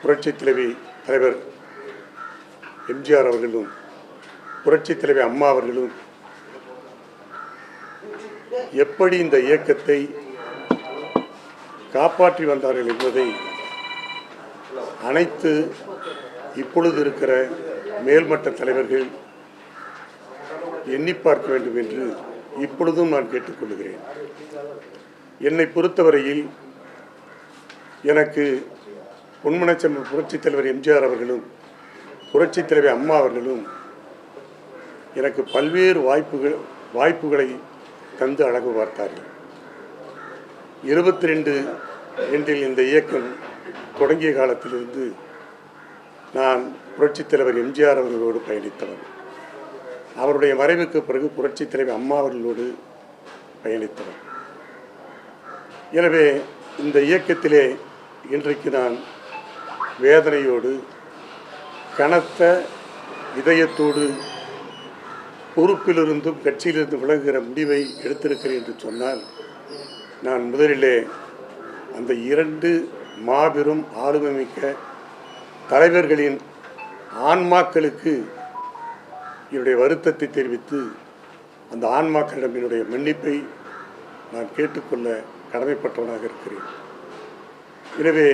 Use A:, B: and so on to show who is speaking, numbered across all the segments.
A: புரட்சித் தலைவர் எம்ஜிஆர் அவர்களும் புரட்சித் தலைவி அம்மா அவர்களும் எப்படி இந்த இயக்கத்தை காப்பாற்றி வந்தார்கள் என்பதை அனைத்து இப்பொழுது இருக்கிற மேல்மட்ட தலைவர்கள் எண்ணி பார்க்க வேண்டும் என்று இப்பொழுதும் நான் கேட்டுக்கொள்கிறேன். என்னை பொறுத்தவரையில் எனக்கு பொன்மனச்செம்மல் புரட்சித் தலைவர் எம்ஜிஆர் அவர்களும் புரட்சித் தலைவி அம்மா அவர்களும் எனக்கு பல்வேறு வாய்ப்புகளை தந்து அழகு பார்த்தார்கள். 22 இந்த இயக்கம் தொடங்கிய காலத்திலிருந்து நான் புரட்சித் தலைவர் எம்ஜிஆர் அவர்களோடு பயணித்தவன். அவருடைய மறைவுக்கு பிறகு புரட்சித் தலைவி அம்மா அவர்களோடு பயணித்தவன். எனவே இந்த இயக்கத்திலே இன்றைக்கு நான் வேதனையோடு கனத்த இதயத்தோடு பொறுப்பிலிருந்தும் கட்சியிலிருந்து விலகுகிற முடிவை எடுத்திருக்கிறேன் என்று சொன்னால், நான் முதலிலே அந்த 2 மாபெரும் ஆளுமைமிக்க தலைவர்களின் ஆன்மாக்களுக்கு என்னுடைய வருத்தத்தை தெரிவித்து அந்த ஆன்மாக்களிடம் என்னுடைய மன்னிப்பை நான் கேட்டுக்கொள்ள கடமைப்பட்டவனாக இருக்கிறேன். எனவே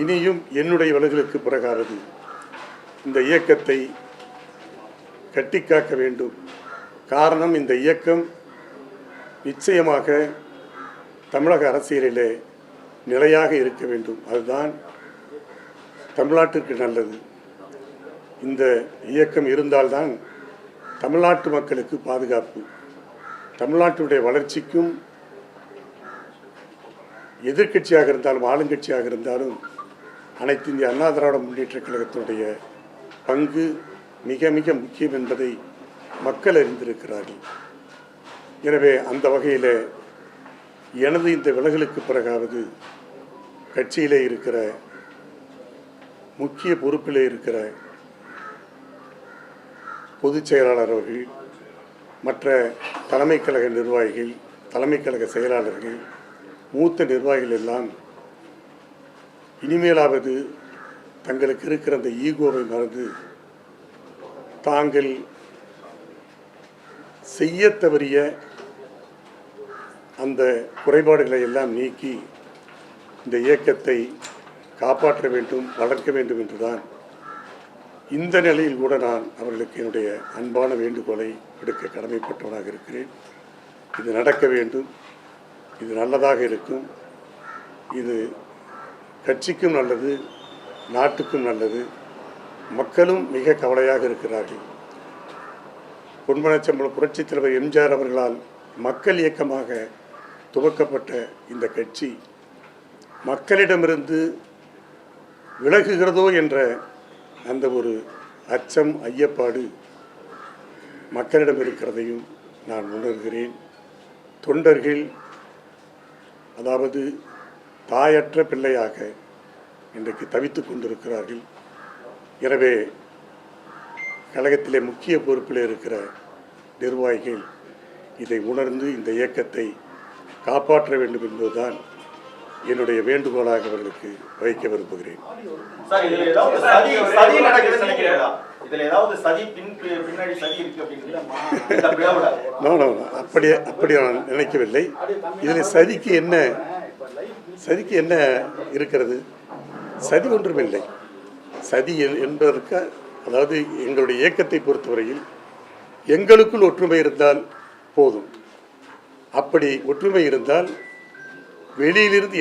A: இனியும் என்னுடைய விலகலுக்கு பிறகாவது இந்த இயக்கத்தை கட்டிக்காக்க வேண்டும். காரணம், இந்த இயக்கம் நிச்சயமாக தமிழக அரசியலிலே நிலையாக இருக்க வேண்டும். அதுதான் தமிழ்நாட்டிற்கு நல்லது. இந்த இயக்கம் இருந்தால்தான் தமிழ்நாட்டு மக்களுக்கு பாதுகாப்பு. தமிழ்நாட்டுடைய வளர்ச்சிக்கும் எதிர்க்கட்சியாக இருந்தாலும் ஆளுங்கட்சியாக இருந்தாலும் அனைத்து இந்திய அண்ணா திராவிட முன்னேற்ற கழகத்தினுடைய பங்கு மிக மிக முக்கியம் என்பதை மக்கள் அறிந்திருக்கிறார்கள். எனவே அந்த வகையில் எனது இந்த விலகலுக்கு பிறகாவது கட்சியிலே இருக்கிற முக்கிய பொறுப்பிலே இருக்கிற பொதுச் செயலாளர் அவர்கள், மற்ற தலைமை கழக நிர்வாகிகள், தலைமை கழக செயலாளர்கள், மூத்த நிர்வாகிகள் எல்லாம் இனிமேலாவது தங்களுக்கு இருக்கிற அந்த ஈகோவை மறந்து தாங்கள் செய்ய தவறிய அந்த குறைபாடுகளை எல்லாம் நீக்கி இந்த இயக்கத்தை காப்பாற்ற வேண்டும், வளர்க்க வேண்டும் என்றுதான் இந்த நிலையில் கூட நான் அவர்களுக்கு என்னுடைய அன்பான வேண்டுகோளை விடுக்க கடமைப்பட்டவனாக இருக்கிறேன். இது நடக்க வேண்டும், இது நல்லதாக இருக்கும், இது கட்சிக்கும் நல்லது, நாட்டுக்கும் நல்லது. மக்களும் மிக கவலையாக இருக்கிறார்கள். பொன்மனச்செம்மல் புரட்சித் தலைவர் எம்ஜிஆர் அவர்களால் மக்கள் இயக்கமாக துவக்கப்பட்ட இந்த கட்சி மக்களிடமிருந்து விலகுகிறதோ என்ற அந்த ஒரு அச்சம், ஐயப்பாடு மக்களிடம் இருக்கிறதையும் நான் உணர்கிறேன். தொண்டர்கள் அதாவது தாயற்ற பிள்ளையாக இன்றைக்கு தவித்து கொண்டிருக்கிறார்கள். எனவே கழகத்திலே முக்கிய பொறுப்பில் இருக்கிற நிர்வாகிகள் இதை உணர்ந்து இந்த இயக்கத்தை காப்பாற்ற வேண்டும் என்பதுதான் என்னுடைய வேண்டுகோளாக அவர்களுக்கு வைக்க விரும்புகிறேன். அப்படி நான் நினைக்கவில்லை. இதில் சதிக்கு என்ன இருக்கிறது? சதி ஒன்றுமில்லை. சதி என்பதற்கு, அதாவது எங்களுடைய இயக்கத்தை பொறுத்தவரையில் எங்களுக்குள் ஒற்றுமை இருந்தால் போதும். அப்படி ஒற்றுமை இருந்தால் வெளியிலிருந்து